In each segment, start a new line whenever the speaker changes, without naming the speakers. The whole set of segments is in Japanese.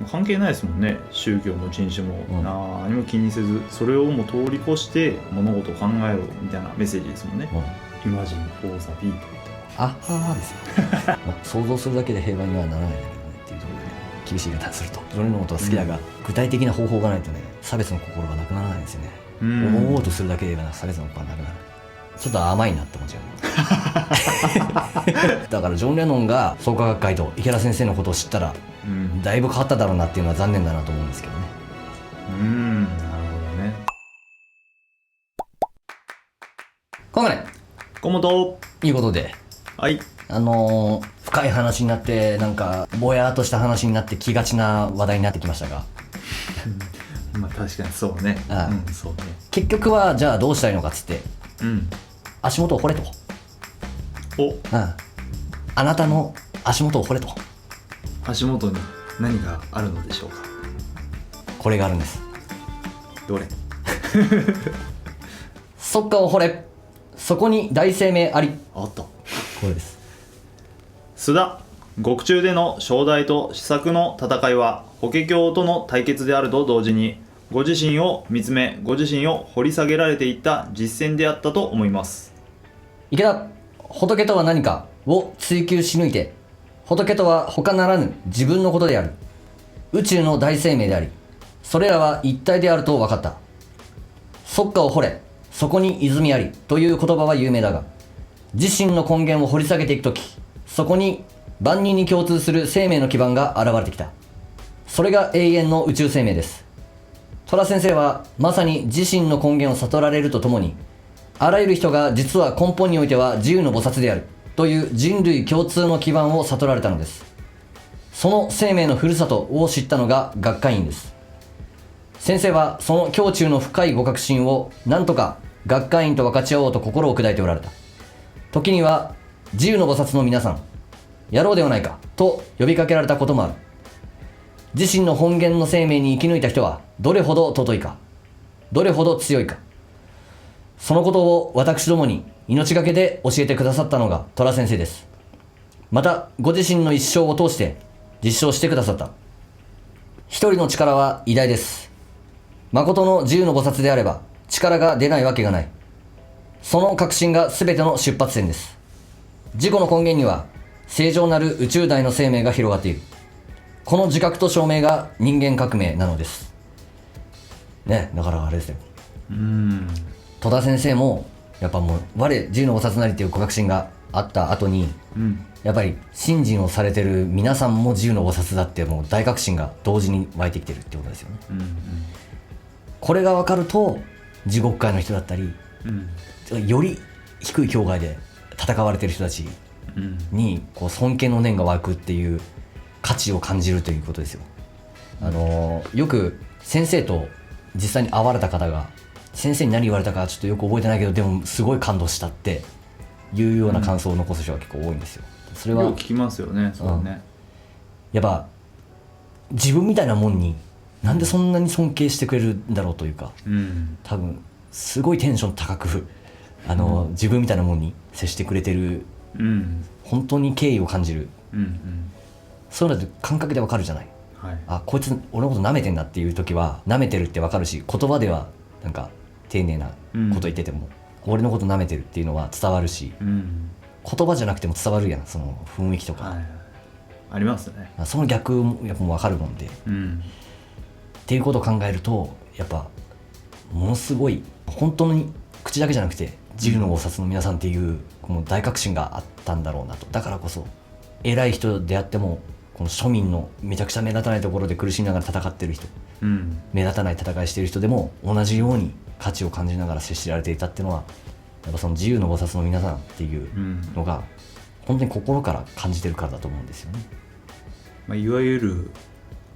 関係ないですもんね。宗教も人種も何も気にせず、それをもう通り越して物事を考えろみたいなメッセージですもんね。Imagine for the people。
あはーですよ想像するだけで平和にはならないんだけどねっていうところで、厳しい言い方すると、いろんなことが好きだが、具体的な方法がないとね、差別の心がなくならないんですよね。思おうとするだけで差別の心がなくなる。ちょっと甘いなって思っちゃうだからジョン・レノンが創価学会と池田先生のことを知ったら、だいぶ変わっただろうなっていうのは残念だなと思うんですけどね。
なるほどね。
今回ね、
小本
いうことで、
はい。
深い話になって、なんかぼやーっとした話になって気がちな話題になってきましたが
まあ確かにそうね。そうね。
結局はじゃあどうしたらいいのかっつって、足元を掘れと。あなたの足元を掘れと。
足元に何があるのでしょうか。
これがあるんです。
どれ
そっかを掘れ、そこに大生命あり。
あった。
これです。
須田、獄中での正代と試作の戦いは法華経との対決であると同時に、ご自身を見つめ、ご自身を掘り下げられていった実践であったと思います。
池田、仏とは何かを追求し抜いて、仏とは他ならぬ自分のことである。宇宙の大生命であり、それらは一体であると分かった。そっかを掘れ、そこに泉ありという言葉は有名だが、自身の根源を掘り下げていくとき、そこに万人に共通する生命の基盤が現れてきた。それが永遠の宇宙生命です。虎先生はまさに自身の根源を悟られるとともに、あらゆる人が実は根本においては自由の菩薩であるという人類共通の基盤を悟られたのです。その生命のふるさとを知ったのが学会院です。先生はその胸中の深いご確信を何とか学会員と分かち合おうと心を砕いておられた。時には自由の菩薩の皆さん、やろうではないかと呼びかけられたこともある。自身の本源の生命に生き抜いた人はどれほど尊いか、どれほど強いか、そのことを私どもに命がけで教えてくださったのが虎先生です。またご自身の一生を通して実証してくださった。一人の力は偉大です。誠の自由の菩薩であれば力が出ないわけがない。その確信が全ての出発点です。自己の根源には正常なる宇宙大の生命が広がっている。この自覚と証明が人間革命なのですね。だからあれですよ、戸田先生もやっぱもう我自由の菩薩なりっていうご確信があった後に、やっぱり信心をされてる皆さんも自由の菩薩だってもう大確信が同時に湧いてきてるってことですよね。これが分かると地獄界の人だったり、より低い境界で戦われてる人たちにこう尊敬の念が湧くっていう価値を感じるということですよ。よく先生と実際に会われた方が先生に何言われたかちょっとよく覚えてないけどでもすごい感動したっていうような感想を残す人が結構多いんですよ。それは
よく聞きますよね。そうね。
やっぱ自分みたいなもんになんでそんなに尊敬してくれるんだろうというか、多分すごいテンション高く自分みたいなもんに接してくれてる、本当に敬意を感じる、そういうのって感覚でわかるじゃない、あ、こいつ俺のこと舐めてんだっていう時は舐めてるってわかるし、言葉ではなんか丁寧なこと言ってても、俺のこと舐めてるっていうのは伝わるし、言葉じゃなくても伝わるやん、その雰囲気とか、
ありますね。
その逆もやっぱ分かるもんで、っていうことを考えるとやっぱものすごい本当に口だけじゃなくて自由の菩薩の皆さんっていうこの大確信があったんだろうなと。だからこそ偉い人であってもこの庶民のめちゃくちゃ目立たないところで苦しみながら戦ってる人、目立たない戦いしてる人でも同じように価値を感じながら接しられていたっていうのはやっぱその自由の菩薩の皆さんっていうのが本当に心から感じてるからだと思うんですよね。
いわゆる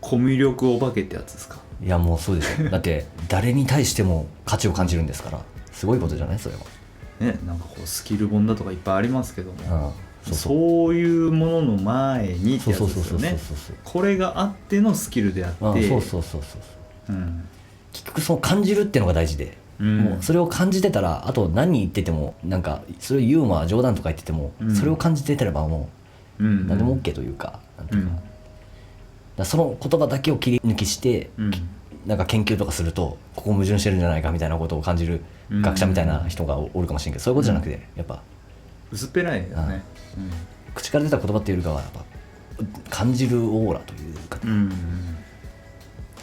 コミュ力お化けってやつですか。
いやもうそうですよだって誰に対しても価値を感じるんですからすごいことじゃないそれは
ね。なんかこうスキル本だとかいっぱいありますけども、そういうものの前にってやつですよね。これがあってのスキルであって、
結局その感じるっていうのが大事で、もうそれを感じてたらあと何言っててもなんかそれをユーモア冗談とか言ってても、それを感じてたればもう何でも OK というか、なんていうか、らその言葉だけを切り抜きして、なんか研究とかするとここ矛盾してるんじゃないかみたいなことを感じる学者みたいな人がおるかもしれんけど、そういうことじゃなくて、やっぱ
薄っぺらいよね。
口から出た言葉っていうよりかはやっぱ感じるオーラというか、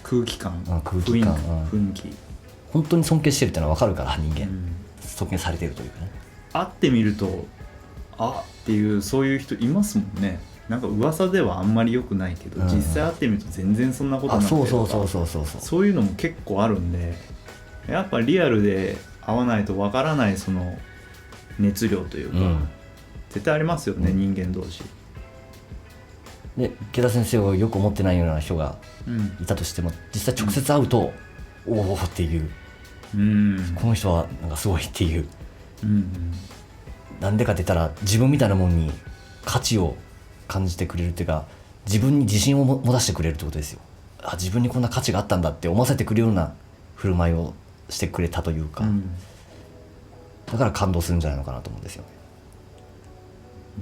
空気感、
空気感、
雰囲気、
本当に尊敬してるっていうのは分かるから、人間、尊敬されてるというかね。
会ってみるとあっていう、そういう人いますもんね。なんか噂ではあんまり良くないけど、実際会ってみると全然そんなことなくて、そういうのも結構あるんで、やっぱリアルで会わないとわからないその熱量というか、絶対ありますよね、人間同士
で。池田先生をよく思ってないような人がいたとしても、実際直接会うと、おおっていう、この人はなんかすごいっていう、なんでかって言ったら自分みたいなもんに価値を感じてくれるっていうか、自分に自信を持たせてくれるってことですよ。あ、自分にこんな価値があったんだって思わせてくれるような振る舞いをしてくれたというか、だから感動するんじゃないのかなと思うんですよ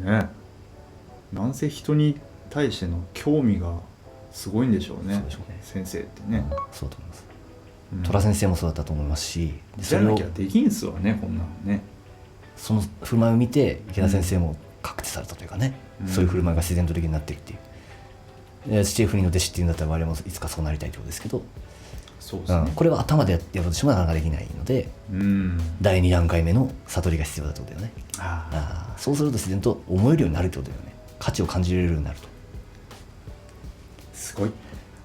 ね。なんせ人に対しての興味がすごいんでしょうね、先生ってね。
そうだと思います。虎先生もそうだったと思いますし、
じゃなきゃできんすわね、こんなのね。
その振る舞いを見て池田先生も覚知されたというかね、そういう振る舞いが自然と的になっているっていう。スチーフニーの弟子っていうんだったら我々もいつかそうなりたいってことですけど、
そうですね、
これは頭でやろうとしてもなかなかできないので、第2段階目の悟りが必要だってことだよね。そうすると自然と思えるようになるってことだよね。価値を感じれるようになると。
すごい。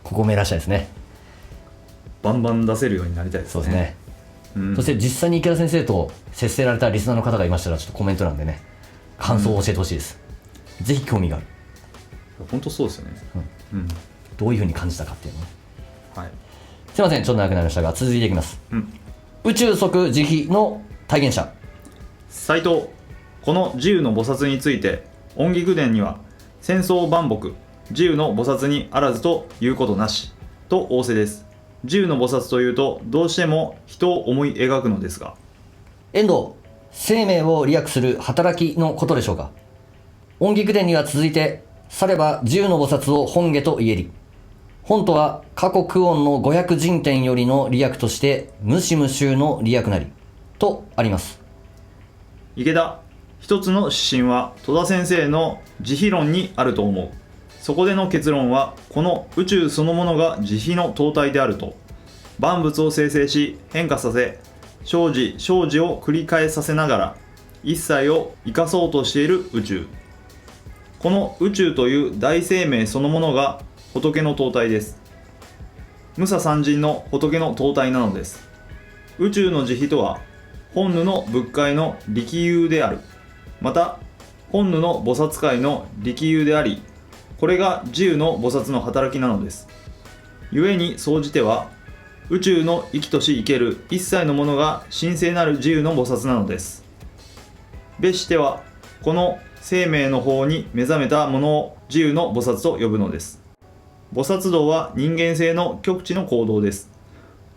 ここを目指したいですね。
バンバン出せるようになりたいですね。
そうですね。そして実際に池田先生と接せられたリスナーの方がいましたら、ちょっとコメント欄でね、感想を教えてほしいです。ぜひ興味がある。
本当そうですよね。
どういうふうに感じたかっていうのね。
はい。
すいません、ちょっと長くなりましたが、続いていきます。宇宙即慈悲の体現者。
斉藤、この自由の菩薩について、音義伝には、戦争万木、自由の菩薩にあらずということなし、と仰せです。自由の菩薩というと、どうしても人を思い描くのですが。
遠藤、生命を利益する働きのことでしょうか。音義伝には続いて、されば自由の菩薩を本下と言えり。本とは過去苦音の500人天よりの利益として、無視無臭の利益なり、とあります。
池田、一つの指針は戸田先生の慈悲論にあると思う。そこでの結論は、この宇宙そのものが慈悲の統体であると。万物を生成し変化させ、生じ生じを繰り返させながら一切を生かそうとしている宇宙。この宇宙という大生命そのものが仏の統体です。無差三人の仏の統体なのです。宇宙の慈悲とは、本ヌの仏界の力友である。また、本ヌの菩薩界の力友であり、これが自由の菩薩の働きなのです。故に総じては、宇宙の生きとし生ける一切のものが神聖なる自由の菩薩なのです。別しては、この生命の方に目覚めたものを自由の菩薩と呼ぶのです。菩薩道は人間性の極致の行動です。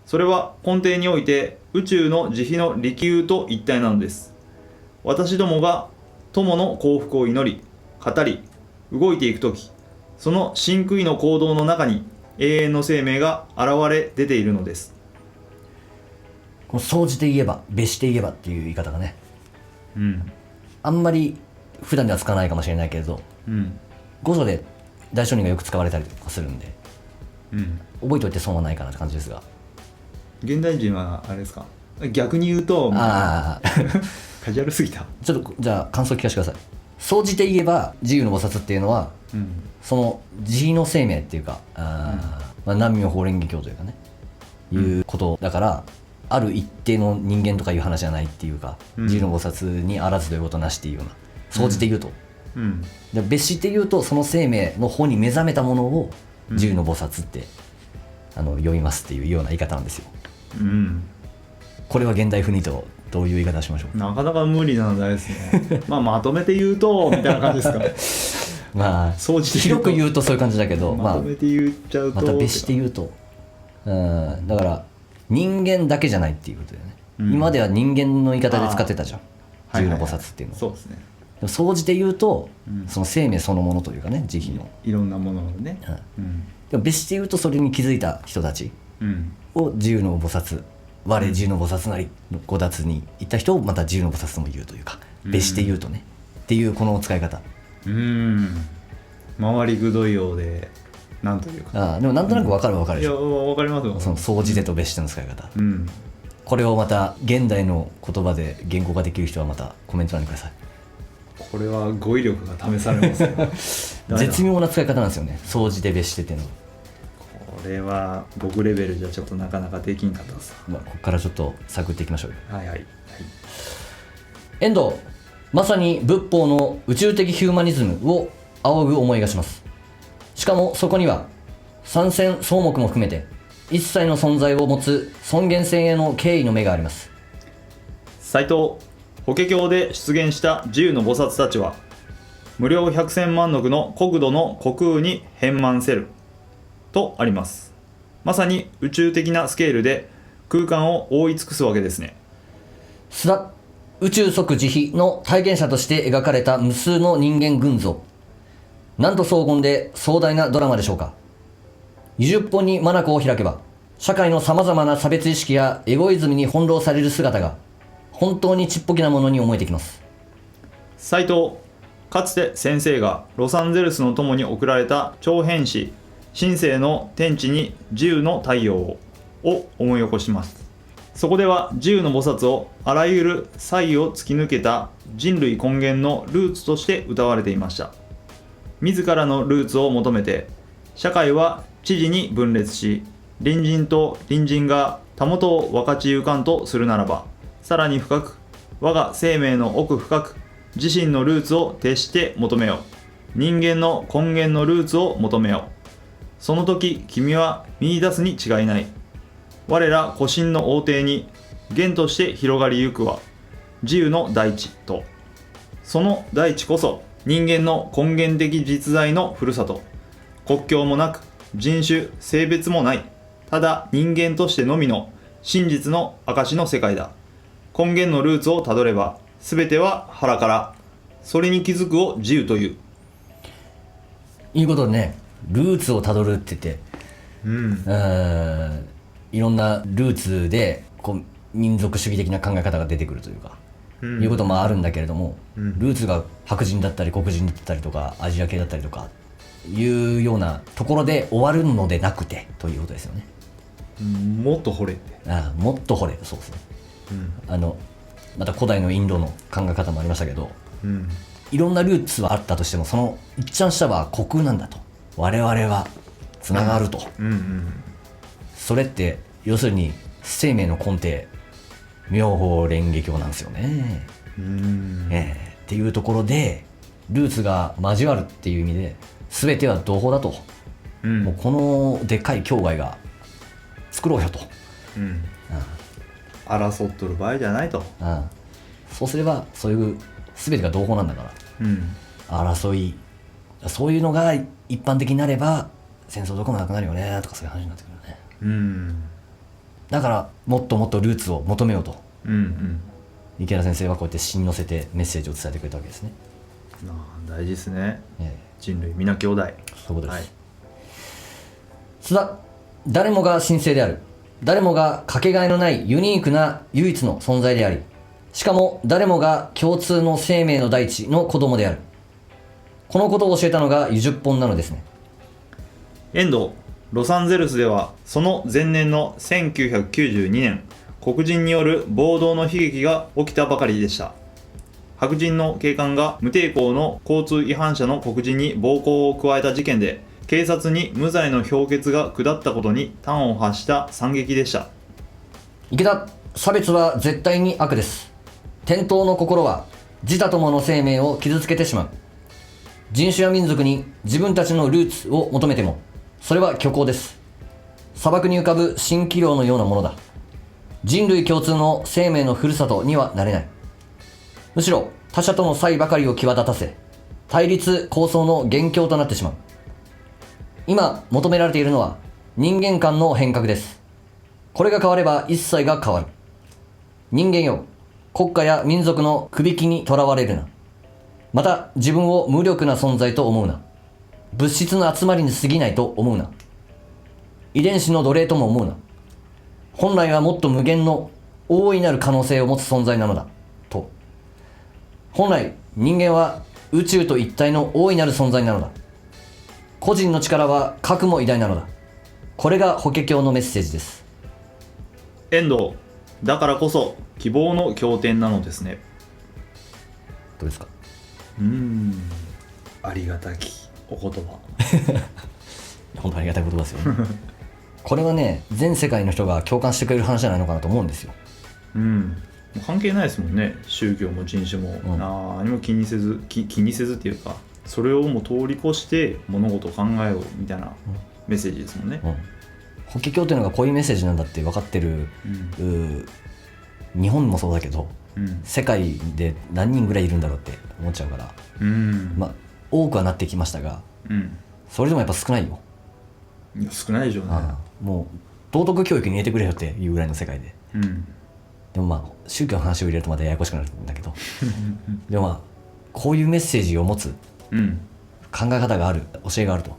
それは根底において宇宙の慈悲の力友と一体なのです。私どもが友の幸福を祈り、語り、動いていくとき、その真悔の行動の中に永遠の生命が現れ出ているのです。
この総じて言えば、別して言えばっていう言い方がね、あんまり普段では使わないかもしれないけれど、五条で大商人がよく使われたりとかするんで、覚えておいて損はないかなって感じですが。
現代人はあれですか、逆に言うとカジュアルすぎた。
ちょっとじゃあ感想聞かせてください。総じて言えば自由の菩薩っていうのは、その慈悲の生命っていうか、南無妙法蓮華経というかね、いうことだから、ある一定の人間とかいう話じゃないっていうか、自由の菩薩にあらずということなしっていうような、総じて言うと、で別して言うと、その生命の方に目覚めたものを自由の菩薩って呼びますっていうような言い方なんですよ。これは現代風にとどういう言い方しましょう。
なかなか無理なのですね。まとめて言うとみたいな感じですか。
広く言うとそういう感じだけど、
まとめて言っちゃうと、
また別して言うと、だから人間だけじゃないっていうことだよね。今までは人間の言い方で使ってたじゃん、自由の菩薩っていうのは。
そうですね。
総じて言うと、その生命そのものというかね、慈悲の
いろんなものをね、
でも別紙で言うとそれに気づいた人たち
うん
を自由の菩薩、我自由の菩薩なりの五奪に行った人をまた自由の菩薩とも言うというか、別紙で言うとね、っていうこの使い方。
回りくどいようでなんというか、
でもなんとなく分かるは分かる
いや
でしょ、
わかりますよ。
その総じてと別紙の使い方。
うん
これをまた現代の言葉で言語化できる人はまたコメント欄にください。
これは語彙力が試されますよ
絶妙な使い方なんですよね、総じて別紙っていうのは。
これは僕レベルじゃちょっとなかなかできんかったです。
ここからちょっと探っていきましょうよ。
はいはいはい。
遠藤、まさに仏法の宇宙的ヒューマニズムを仰ぐ思いがします。しかもそこには三千草木も含めて一切の存在を持つ尊厳性への敬意の目があります。
斎藤、法華経で出現した自由の菩薩たちは無料百千万億の国土の虚空に変満せるとあります。まさに宇宙的なスケールで空間を覆い尽くすわけですね。
須田、宇宙即慈悲の体現者として描かれた無数の人間群像、なんと荘厳で壮大なドラマでしょうか。20本に眼を開けば社会のさまざまな差別意識やエゴイズムに翻弄される姿が本当にちっぽけなものに思えてきます。
斎藤、かつて先生がロサンゼルスの友に贈られた長編詩神聖の天地に自由の太陽を思い起こします。そこでは自由の菩薩をあらゆる差異を突き抜けた人類根源のルーツとして謳われていました。自らのルーツを求めて社会は知事に分裂し、隣人と隣人がたもとを分かちゆかんとするならば、さらに深く我が生命の奥深く自身のルーツを徹して求めよう。人間の根源のルーツを求めよう。その時君は見出すに違いない。我ら古神の王帝に源として広がりゆくは自由の大地と。その大地こそ人間の根源的実在のふるさと。国境もなく人種性別もない、ただ人間としてのみの真実の証の世界だ。根源のルーツをたどれば全ては腹から、それに気づくを自由という。
いいことね、ルーツをたどるって言って、いろんなルーツでこう民族主義的な考え方が出てくるというか、いうこともあるんだけれども、ルーツが白人だったり黒人だったりとかアジア系だったりとかいうようなところで終わるのでなくてということですよね。
もっと掘れって。
もっと掘れ、そうですね。また古代のインドの考え方もありましたけど、いろんなルーツはあったとしてもその一ちゃん下は虚空なんだと、我々はつながると、それって要するに生命の根底妙法蓮華経なんですよね。っていうところでルーツが交わるっていう意味で全ては同胞だと、もうこのでっかい境外が作ろうよと、
争っとる場合じゃないと。
そうすればそういう全てが同胞なんだから、争い、そういうのが一般的になれば戦争どこもなくなるよねとかそういう話になってくるよね。だからもっともっとルーツを求めようと、池田先生はこうやって詩に乗せてメッセージを伝えてくれたわけですね。
大事ですね。人類皆兄弟。
そういうことです。須田、誰もが神聖である、誰もがかけがえのないユニークな唯一の存在であり、しかも誰もが共通の生命の大地の子供である。このことを教えたのがユジュッポンなのですね。
遠藤、ロサンゼルスではその前年の1992年、黒人による暴動の悲劇が起きたばかりでした。白人の警官が無抵抗の交通違反者の黒人に暴行を加えた事件で、警察に無罪の評決が下ったことに端を発した惨劇でした。
池田、差別は絶対に悪です。転倒の心は自他共の生命を傷つけてしまう。人種や民族に自分たちのルーツを求めてもそれは虚構です。砂漠に浮かぶ蜃気楼のようなものだ。人類共通の生命のふるさとにはなれない。むしろ他者との差異ばかりを際立たせ、対立構想の元凶となってしまう。今求められているのは人間間の変革です。これが変われば一切が変わる。人間よ、国家や民族のくびきにとらわれるな。また自分を無力な存在と思うな。物質の集まりに過ぎないと思うな。遺伝子の奴隷とも思うな。本来はもっと無限の大いなる可能性を持つ存在なのだと。本来人間は宇宙と一体の大いなる存在なのだ。個人の力は核も偉大なのだ。これが法華経のメッセージです。
遠藤、だからこそ希望の経典なのですね。
どうですか？
ありがたきお言葉。
本当ありがたい言葉ですよね。これはね、全世界の人が共感してくれる話じゃないのかなと思うんですよ。
関係ないですもんね。宗教も人種も、何も気にせずっていうか、それをもう通り越して物事を考えようみたいなメッセージですもんね。
法華経っていうのがこういうメッセージなんだって分かってる、日本もそうだけど、世界で何人ぐらいいるんだろうって思っちゃうから、多くはなってきましたが、それでもやっぱ少ないよ。
いや少ないでしょうね。
もう道徳教育に入れてくれよっていうぐらいの世界で、でも宗教の話を入れるとまたややこしくなるんだけどでもこういうメッセージを持つ考え方がある、教えがあると、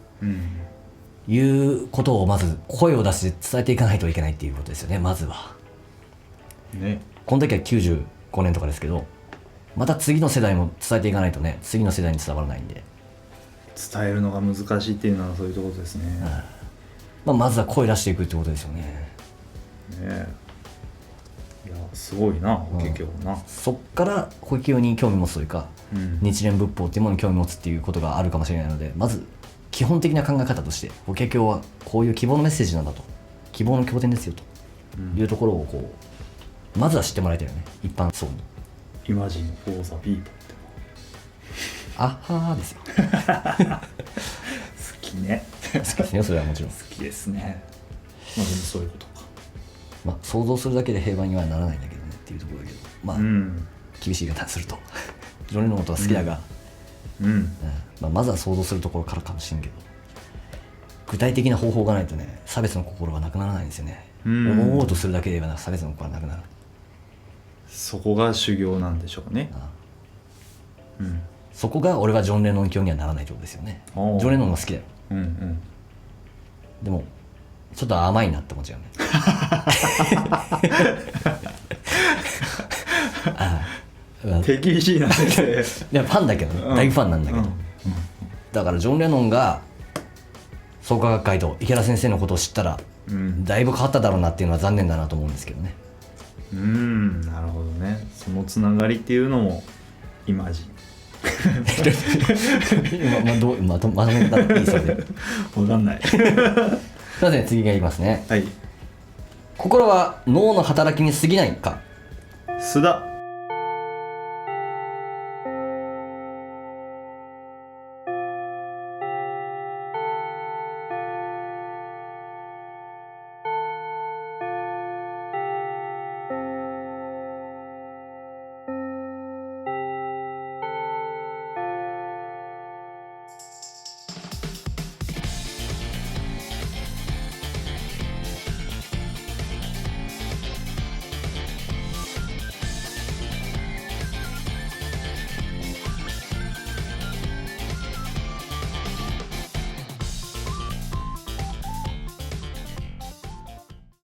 いうことをまず声を出して伝えていかないといけないっていうことですよね。まずは
ね。
この時は95年とかですけど、また次の世代も伝えていかないとね、次の世代に伝わらないんで、
伝えるのが難しいっていうのはそういうところですね。
まずは声出していくってことですよね。
いやすごいな法華経な。
そっから法華経に興味持つというか、日蓮仏法っていうものに興味持つっていうことがあるかもしれないので、まず基本的な考え方として法華経はこういう希望のメッセージなんだと、希望の経典ですよというところをこうまずは知ってもらいたいよね、一般層に。
イマジン・フォー・ザ・ピーポーって
あはーですよ。
好きね。
好きですね、それはもちろん。
好きですね。でもそういうことか。
想像するだけで平和にはならないんだけどねっていうところだけど、厳しい言い方するとジョン・レノンのことは好きだが、まずは想像するところからかもしれんけど、具体的な方法がないとね、差別の心がなくならないんですよね。思おうとするだけでは差別の心はなくなる。
そこが修行なんでしょうね。
そこが俺はジョン・レノン教にはならないってことですよね。ジョン・レノンが好きだよ。でもちょっと甘いなって思っちゃうね。
手厳しいな先生。
いやファンだけどね、大ファンなんだけど、だからジョン・レノンが創価学会と池田先生のことを知ったら、だいぶ変わっただろうなっていうのは残念だなと思うんですけどね。
なるほどね。そのつながりっていうのもイマジン。
まとめたらいいそうで。
分かんない。
すいません、次が言いますね。
はい。
心は脳の働きに過ぎないか。
須田